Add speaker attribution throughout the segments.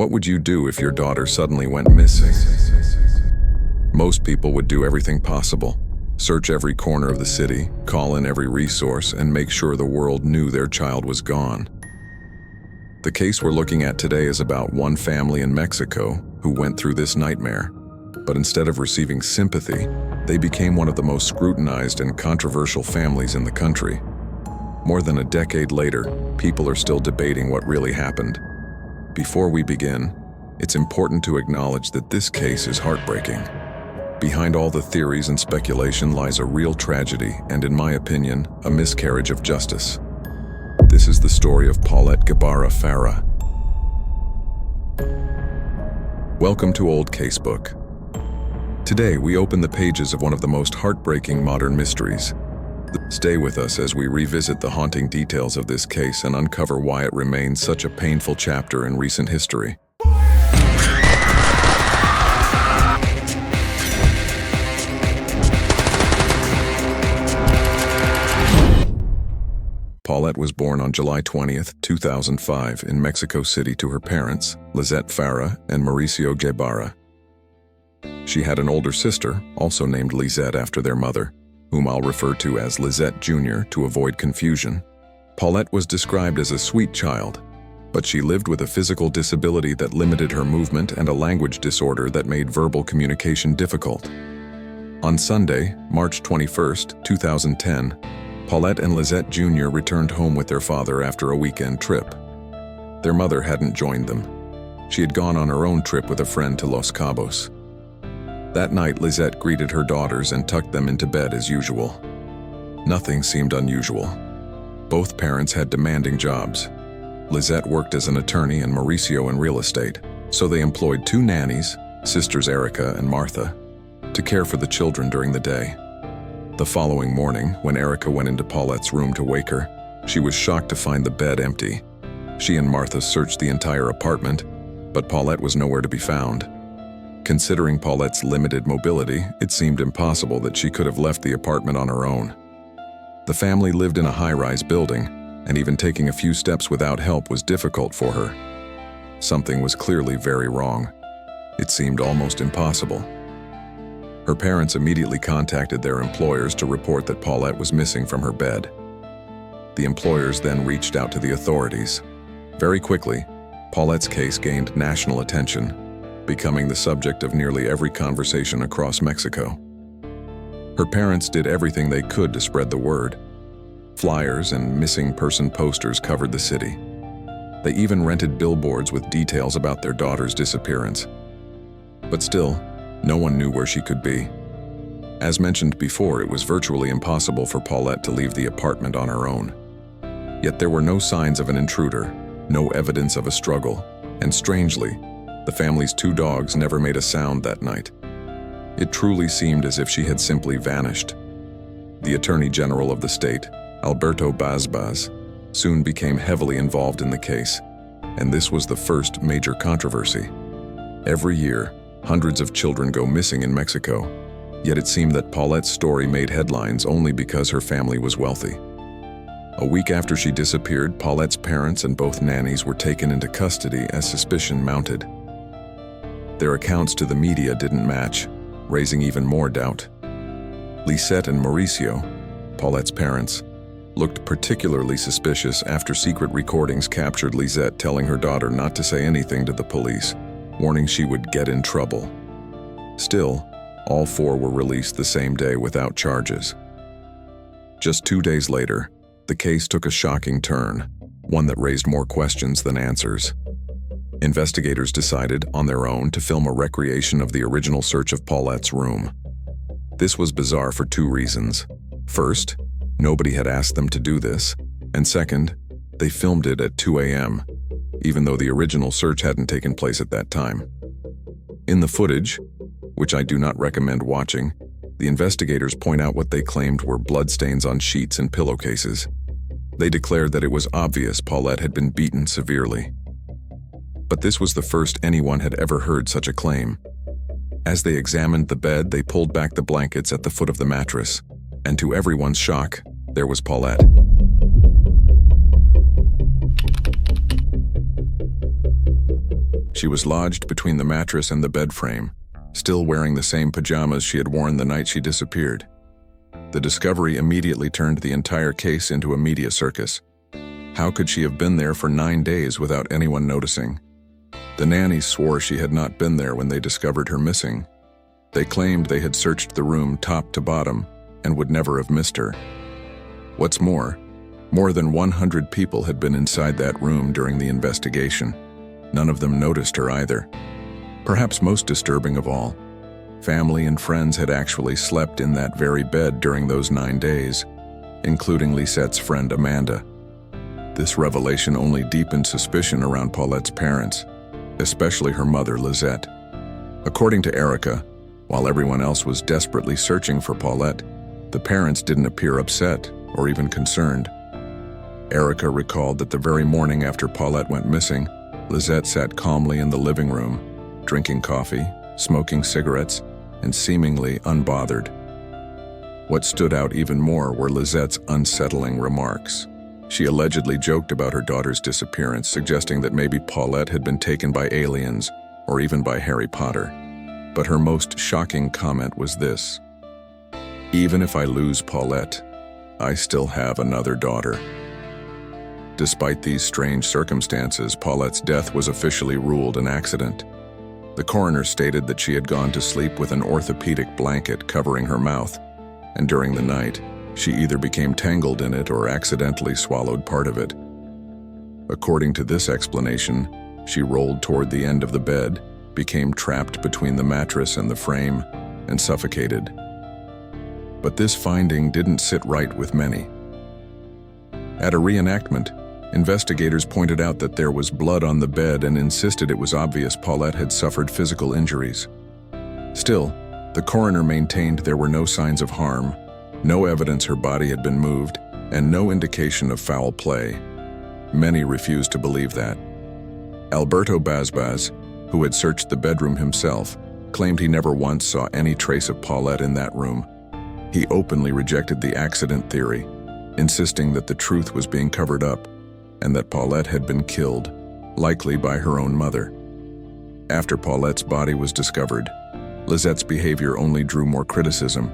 Speaker 1: What would you do if your daughter suddenly went missing? Most people would do everything possible. Search every corner of the city, call in every resource, and make sure the world knew their child was gone. The case we're looking at today is about one family in Mexico who went through this nightmare. But instead of receiving sympathy, they became one of the most scrutinized and controversial families in the country. More than a decade later, people are still debating what really happened. Before we begin, it's important to acknowledge that this case is heartbreaking. Behind all the theories and speculation lies a real tragedy and, in my opinion, a miscarriage of justice. This is the story of Paulette Gebara Farah. Welcome to Old Casebook. Today, we open the pages of one of the most heartbreaking modern mysteries. Stay with us as we revisit the haunting details of this case and uncover why it remains such a painful chapter in recent history. Paulette was born on July 20th, 2005 in Mexico City to her parents, Lisette Farah and Mauricio Gebara. She had an older sister, also named Lisette after their mother, whom I'll refer to as Lisette Jr. to avoid confusion. Paulette was described as a sweet child, but she lived with a physical disability that limited her movement and a language disorder that made verbal communication difficult. On Sunday, March 21st, 2010, Paulette and Lisette Jr. returned home with their father after a weekend trip. Their mother hadn't joined them. She had gone on her own trip with a friend to Los Cabos. That night, Lisette greeted her daughters and tucked them into bed as usual. Nothing seemed unusual. Both parents had demanding jobs. Lisette worked as an attorney and Mauricio in real estate, so they employed two nannies, sisters Erica and Martha, to care for the children during the day. The following morning, when Erica went into Paulette's room to wake her, she was shocked to find the bed empty. She and Martha searched the entire apartment, but Paulette was nowhere to be found. Considering Paulette's limited mobility, it seemed impossible that she could have left the apartment on her own. The family lived in a high-rise building, and even taking a few steps without help was difficult for her. Something was clearly very wrong. It seemed almost impossible. Her parents immediately contacted their employers to report that Paulette was missing from her bed. The employers then reached out to the authorities. Very quickly, Paulette's case gained national attention, becoming the subject of nearly every conversation across Mexico. Her parents did everything they could to spread the word. Flyers and missing person posters covered the city. They even rented billboards with details about their daughter's disappearance. But still, no one knew where she could be. As mentioned before, it was virtually impossible for Paulette to leave the apartment on her own. Yet there were no signs of an intruder, no evidence of a struggle, and strangely, the family's two dogs never made a sound that night. It truly seemed as if she had simply vanished. The Attorney General of the state, Alberto Bazbaz, soon became heavily involved in the case, and this was the first major controversy. Every year, hundreds of children go missing in Mexico, yet it seemed that Paulette's story made headlines only because her family was wealthy. A week after she disappeared, Paulette's parents and both nannies were taken into custody as suspicion mounted. Their accounts to the media didn't match, raising even more doubt. Lisette and Mauricio, Paulette's parents, looked particularly suspicious after secret recordings captured Lisette telling her daughter not to say anything to the police, warning she would get in trouble. Still, all four were released the same day without charges. Just 2 days later, the case took a shocking turn, one that raised more questions than answers. Investigators decided, on their own, to film a recreation of the original search of Paulette's room. This was bizarre for two reasons. First, nobody had asked them to do this, and second, they filmed it at 2 a.m., even though the original search hadn't taken place at that time. In the footage, which I do not recommend watching, the investigators point out what they claimed were bloodstains on sheets and pillowcases. They declared that it was obvious Paulette had been beaten severely. But this was the first anyone had ever heard such a claim. As they examined the bed, they pulled back the blankets at the foot of the mattress, and to everyone's shock, there was Paulette. She was lodged between the mattress and the bed frame, still wearing the same pajamas she had worn the night she disappeared. The discovery immediately turned the entire case into a media circus. How could she have been there for 9 days without anyone noticing? The nannies swore she had not been there when they discovered her missing. They claimed they had searched the room top to bottom and would never have missed her. What's more than 100 people had been inside that room during the investigation. None of them noticed her either. Perhaps most disturbing of all, family and friends had actually slept in that very bed during those 9 days, including Lisette's friend Amanda. This revelation only deepened suspicion around Paulette's parents, especially her mother, Lisette. According to Erica, while everyone else was desperately searching for Paulette, the parents didn't appear upset or even concerned. Erica recalled that the very morning after Paulette went missing, Lisette sat calmly in the living room, drinking coffee, smoking cigarettes, and seemingly unbothered. What stood out even more were Lisette's unsettling remarks. She allegedly joked about her daughter's disappearance, suggesting that maybe Paulette had been taken by aliens or even by Harry Potter. But her most shocking comment was this: "Even if I lose Paulette, I still have another daughter." Despite these strange circumstances, Paulette's death was officially ruled an accident. The coroner stated that she had gone to sleep with an orthopedic blanket covering her mouth, and during the night, she either became tangled in it or accidentally swallowed part of it. According to this explanation, she rolled toward the end of the bed, became trapped between the mattress and the frame, and suffocated. But this finding didn't sit right with many. At a reenactment, investigators pointed out that there was blood on the bed and insisted it was obvious Paulette had suffered physical injuries. Still, the coroner maintained there were no signs of harm, no evidence her body had been moved, and no indication of foul play. Many refused to believe that. Alberto Basbas, who had searched the bedroom himself, claimed he never once saw any trace of Paulette in that room. He openly rejected the accident theory, insisting that the truth was being covered up and that Paulette had been killed, likely by her own mother. After Paulette's body was discovered, Lisette's behavior only drew more criticism.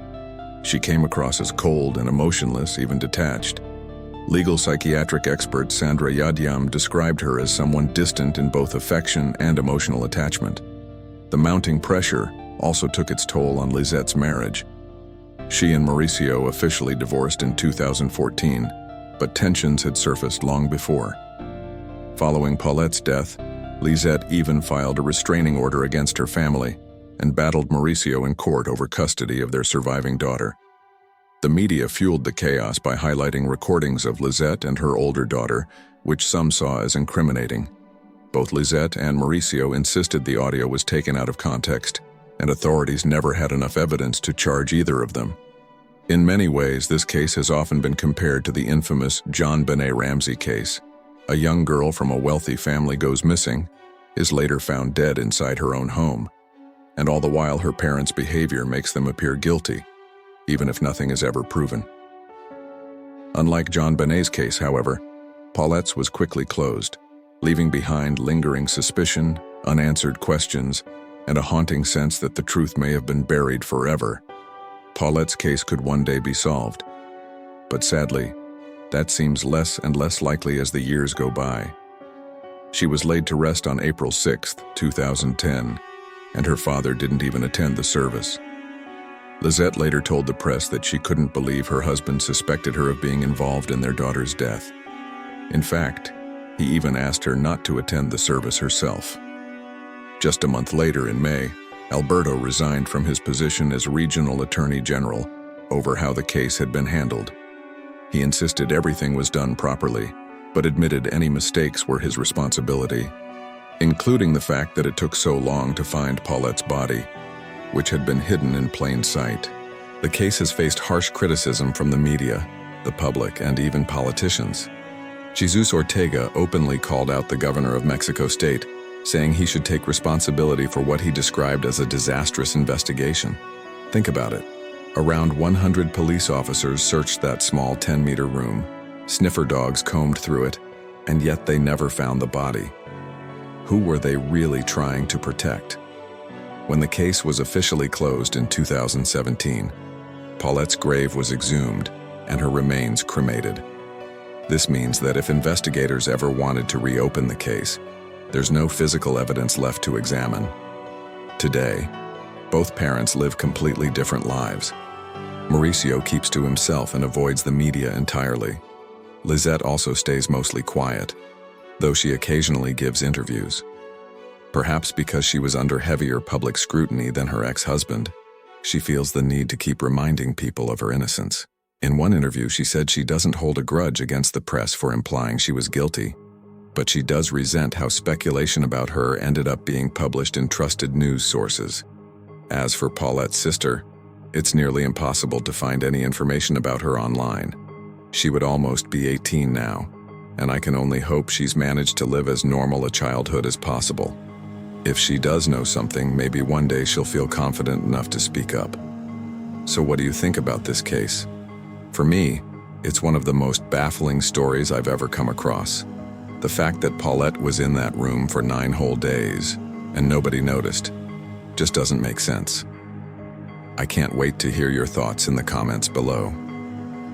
Speaker 1: She came across as cold and emotionless, even detached. Legal psychiatric expert Sandra Yadyam described her as someone distant in both affection and emotional attachment. The mounting pressure also took its toll on Lisette's marriage. She and Mauricio officially divorced in 2014, but tensions had surfaced long before. Following Paulette's death, Lisette even filed a restraining order against her family and battled Mauricio in court over custody of their surviving daughter. The media fueled the chaos by highlighting recordings of Lisette and her older daughter, which some saw as incriminating. Both Lisette and Mauricio insisted the audio was taken out of context, and authorities never had enough evidence to charge either of them. In many ways, this case has often been compared to the infamous JonBenet Ramsey case. A young girl from a wealthy family goes missing, is later found dead inside her own home, and all the while her parents' behavior makes them appear guilty, even if nothing is ever proven. Unlike JonBenet's case, however, Paulette's was quickly closed, leaving behind lingering suspicion, unanswered questions, and a haunting sense that the truth may have been buried forever. Paulette's case could one day be solved, but sadly, that seems less and less likely as the years go by. She was laid to rest on April 6, 2010, and her father didn't even attend the service. Lisette later told the press that she couldn't believe her husband suspected her of being involved in their daughter's death. In fact, he even asked her not to attend the service herself. Just a month later, in May, Alberto resigned from his position as Regional Attorney General over how the case had been handled. He insisted everything was done properly, but admitted any mistakes were his responsibility, including the fact that it took so long to find Paulette's body, which had been hidden in plain sight. The case has faced harsh criticism from the media, the public, and even politicians. Jesus Ortega openly called out the governor of Mexico State, saying he should take responsibility for what he described as a disastrous investigation. Think about it. Around 100 police officers searched that small 10-meter room. Sniffer dogs combed through it, and yet they never found the body. Who were they really trying to protect? When the case was officially closed in 2017, Paulette's grave was exhumed and her remains cremated. This means that if investigators ever wanted to reopen the case, there's no physical evidence left to examine. Today, both parents live completely different lives. Mauricio keeps to himself and avoids the media entirely. Lizette also stays mostly quiet, though she occasionally gives interviews. Perhaps because she was under heavier public scrutiny than her ex-husband, she feels the need to keep reminding people of her innocence. In one interview, she said she doesn't hold a grudge against the press for implying she was guilty, but she does resent how speculation about her ended up being published in trusted news sources. As for Paulette's sister, it's nearly impossible to find any information about her online. She would almost be 18 now, and I can only hope she's managed to live as normal a childhood as possible. If she does know something, maybe one day she'll feel confident enough to speak up. So what do you think about this case? For me, it's one of the most baffling stories I've ever come across. The fact that Paulette was in that room for 9 whole days and nobody noticed just doesn't make sense. I can't wait to hear your thoughts in the comments below.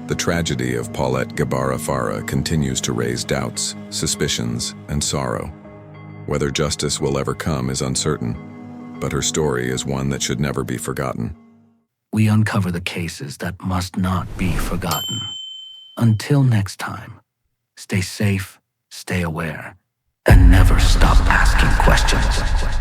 Speaker 1: The tragedy of Paulette Gebara Farah continues to raise doubts, suspicions, and sorrow. Whether justice will ever come is uncertain, but her story is one that should never be forgotten.
Speaker 2: We uncover the cases that must not be forgotten. Until next time, stay safe, stay aware, and never stop asking questions.